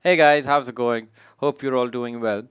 Hey guys, how's it going? Hope you're all doing well.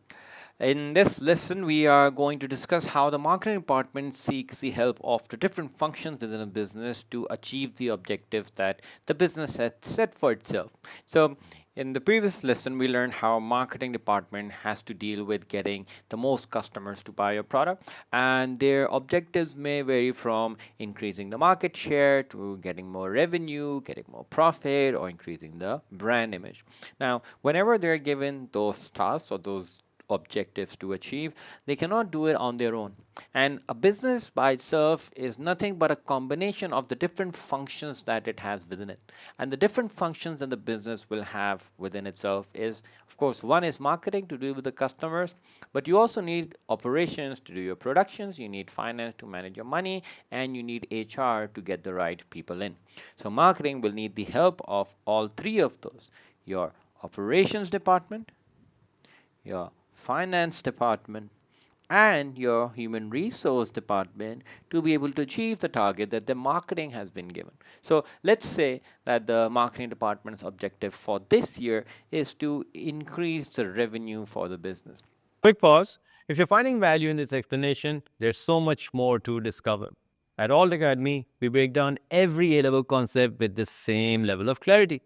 In this lesson, we are going to discuss how the marketing department seeks the help of the different functions within a business to achieve the objectives that the business has set for itself. So, in the previous lesson, we learned how marketing department has to deal with getting the most customers to buy your product, and their objectives may vary from increasing the market share to getting more revenue, getting more profit, or increasing the brand image. Now, whenever they're given those tasks or those objectives to achieve, they cannot do it on their own. And a business by itself is nothing but a combination of the different functions that it has within it. And the different functions that the business will have within itself is, of course, one is marketing to do with the customers, but you also need operations to do your productions, you need finance to manage your money, and you need HR to get the right people in. So marketing will need the help of all three of those: your operations department, your finance department, and your human resource department to be able to achieve the target that the marketing has been given. So let's say that the marketing department's objective for this year is to increase the revenue for the business. Quick pause. If you're finding value in this explanation, there's so much more to discover. At Alt Academy, we break down every A level concept with the same level of clarity.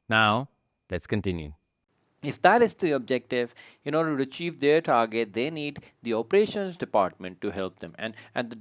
Now, let's continue. If that is the objective, in order to achieve their target, they need the operations department to help them. And the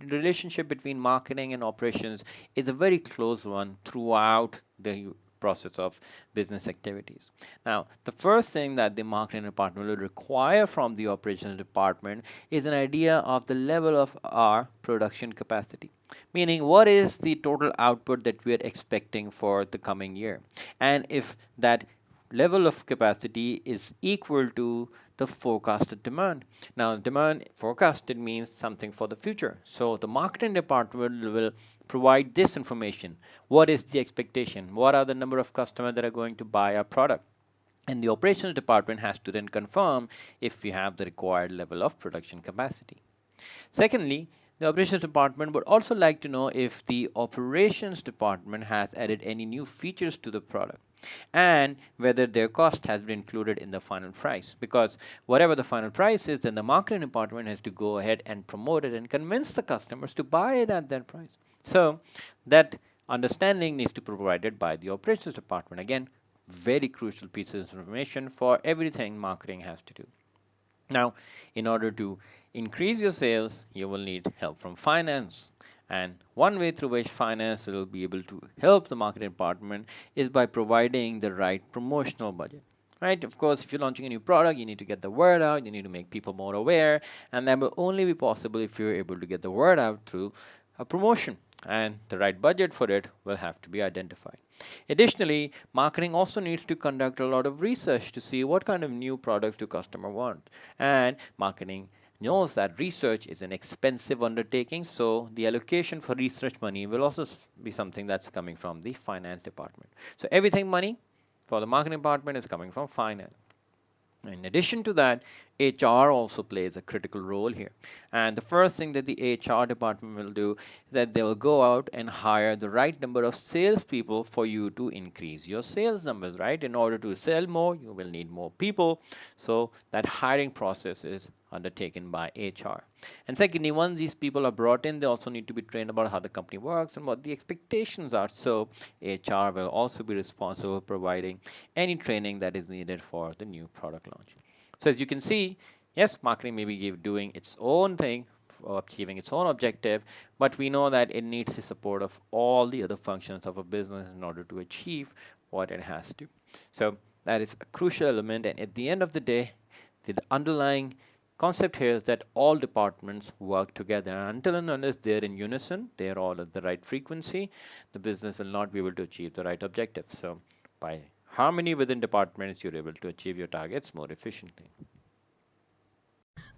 relationship between marketing and operations is a very close one throughout the process of business activities. Now, the first thing that the marketing department will require from the operations department is an idea of the level of our production capacity, meaning what is the total output that we are expecting for the coming year. And if that level of capacity is equal to the forecasted demand. Now, demand forecasted means something for the future. So, the marketing department will provide this information. What is the expectation? What are the number of customers that are going to buy our product? And the operations department has to then confirm if we have the required level of production capacity. Secondly, the operations department would also like to know if the operations department has added any new features to the product and whether their cost has been included in the final price. Because whatever the final price is, then the marketing department has to go ahead and promote it and convince the customers to buy it at that price. So that understanding needs to be provided by the operations department. Again, very crucial piece of information for everything marketing has to do. Now, in order to increase your sales, you will need help from finance. And one way through which finance will be able to help the marketing department is by providing the right promotional budget. Right? Of course, if you're launching a new product, you need to get the word out, you need to make people more aware, and that will only be possible if you're able to get the word out through a promotion, and the right budget for it will have to be identified. Additionally, marketing also needs to conduct a lot of research to see what kind of new products do customer want. And marketing knows that research is an expensive undertaking, so the allocation for research money will also be something that's coming from the finance department. So everything money for the marketing department is coming from finance. In addition to that, HR also plays a critical role here. And the first thing that the HR department will do is that they will go out and hire the right number of salespeople for you to increase your sales numbers, right? In order to sell more, you will need more people. So that hiring process is undertaken by HR. And secondly, once these people are brought in, they also need to be trained about how the company works and what the expectations are. So HR will also be responsible for providing any training that is needed for the new product launch. So as you can see, yes, marketing may be doing its own thing, achieving its own objective, but we know that it needs the support of all the other functions of a business in order to achieve what it has to. So that is a crucial element, and at the end of the day, the underlying concept here is that all departments work together. Until and unless they're in unison, they're all at the right frequency, the business will not be able to achieve the right objectives. So by harmony within departments, you're able to achieve your targets more efficiently.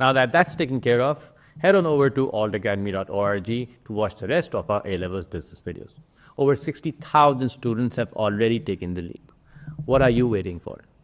Now that that's taken care of, head on over to altacademy.org to watch the rest of our A levels business videos. Over 60,000 students have already taken the leap. What are you waiting for?